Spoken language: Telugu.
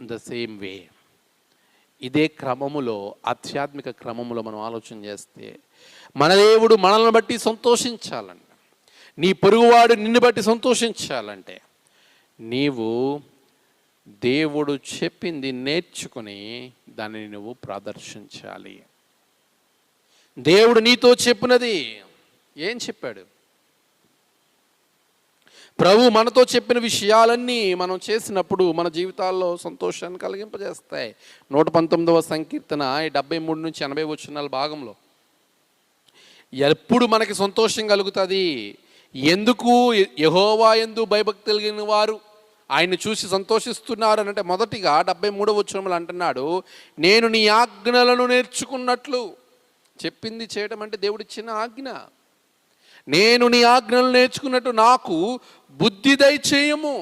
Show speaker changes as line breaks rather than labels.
ద సేమ్ వే, ఇదే క్రమములో, ఆధ్యాత్మిక క్రమములో మనం ఆలోచన చేస్తే, మన దేవుడు మనల్ని బట్టి సంతోషించాలంటే, నీ పొరుగువాడు నిన్ను బట్టి సంతోషించాలంటే, నీవు దేవుడు చెప్పింది నేర్చుకుని దానిని నువ్వు ప్రదర్శించాలి. దేవుడు నీతో చెప్పినది ఏం చెప్పాడు? ప్రభు మనతో చెప్పిన విషయాలన్నీ మనం చేసినప్పుడు మన జీవితాల్లో సంతోషాన్ని కలిగింపజేస్తాయి. 119వ సంకీర్తన 73 నుంచి 80 వచనాల భాగంలో ఎప్పుడు మనకి సంతోషం కలుగుతుంది? ఎందుకు యెహోవా యందు భయభక్తి కలిగిన వారు ఆయన్ని చూసి సంతోషిస్తున్నారు అంటే, మొదటిగా 73వ వచనంలో అంటున్నాడు, నేను నీ ఆజ్ఞలను నేర్చుకున్నట్లు. చెప్పింది చేయడం అంటే దేవుడిచ్చిన ఆజ్ఞ. నేను నీ ఆజ్ఞలు నేర్చుకున్నట్టు నాకు బుద్ధి దయచేయము.